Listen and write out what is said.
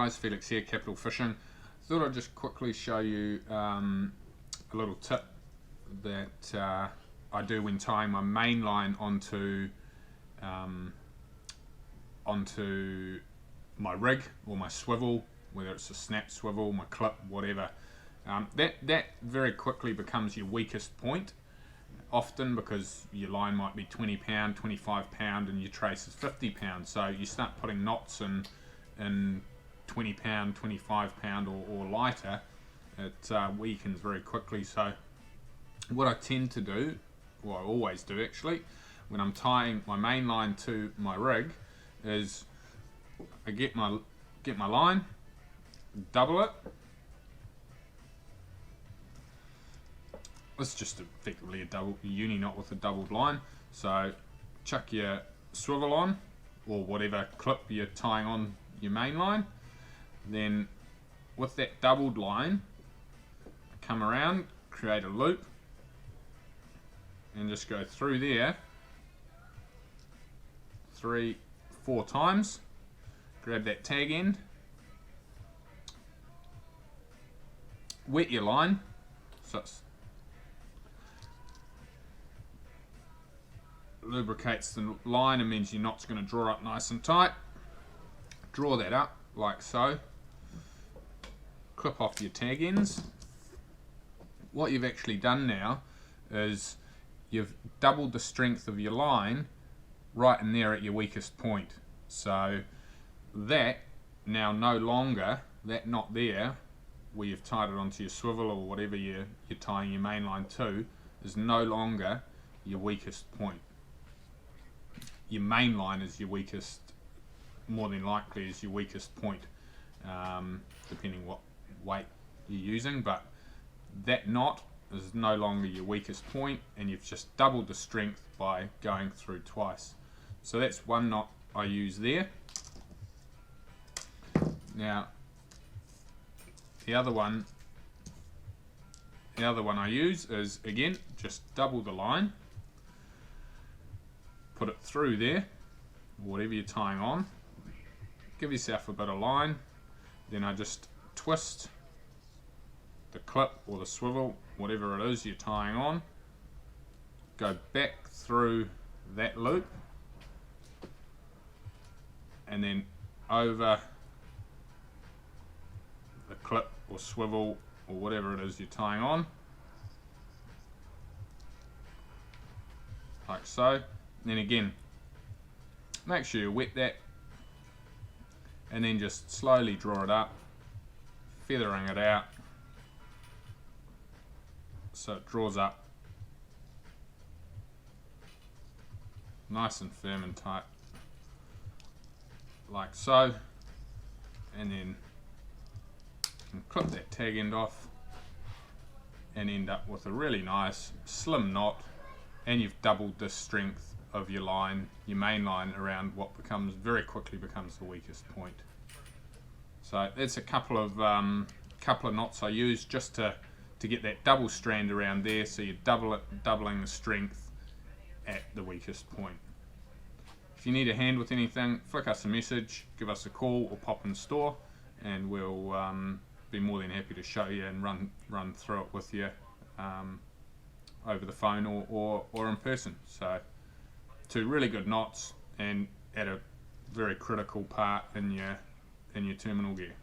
guys, Felix here, Capital Fishing. Thought I'd just quickly show you a little tip that I do when tying my main line onto my rig or my swivel, whether it's a snap swivel, my clip, whatever. That very quickly becomes your weakest point, often because your line might be 20 pound, 25 pound and your trace is 50 pound. So you start putting knots in 20 pound, 25 pound or lighter, it weakens very quickly. So what I tend to do, well I always do actually, when I'm tying my main line to my rig, is I get my line, double it. It's just effectively a uni knot with a doubled line. So chuck your swivel on, or whatever clip you're tying on your main line. Then with that doubled line, come around, create a loop, and just go through there 3-4 times. Grab that tag end, wet your line, so it lubricates the line and means your knot's going to draw up nice and tight. Draw that up like so. Clip off your tag ends. What you've actually done now is you've doubled the strength of your line right in there at your weakest point. So that now no longer, that knot there where you've tied it onto your swivel or whatever you're tying your main line to, is no longer your weakest point. Your main line is your weakest, more than likely is your weakest point, depending what weight you're using, but that knot is no longer your weakest point, and you've just doubled the strength by going through twice. So that's one knot I use there. Now the other one I use is, again, just double the line, put it through there, whatever you're tying on, give yourself a bit of line, then I just twist the clip or the swivel, whatever it is you're tying on, go back through that loop, and then over the clip or swivel or whatever it is you're tying on, like so. And then again, make sure you wet that, and then just slowly draw it up, feathering it out so it draws up nice and firm and tight, like so. And then you can clip that tag end off and end up with a really nice slim knot, and you've doubled the strength of your line, your main line, around what very quickly becomes the weakest point. So that's a couple of knots I use just to get that double strand around there, so you're doubling the strength at the weakest point. If you need a hand with anything, flick us a message, give us a call, or pop in store, and we'll be more than happy to show you and run through it with you over the phone or in person. So 2 really good knots, and at a very critical part in your terminal gear.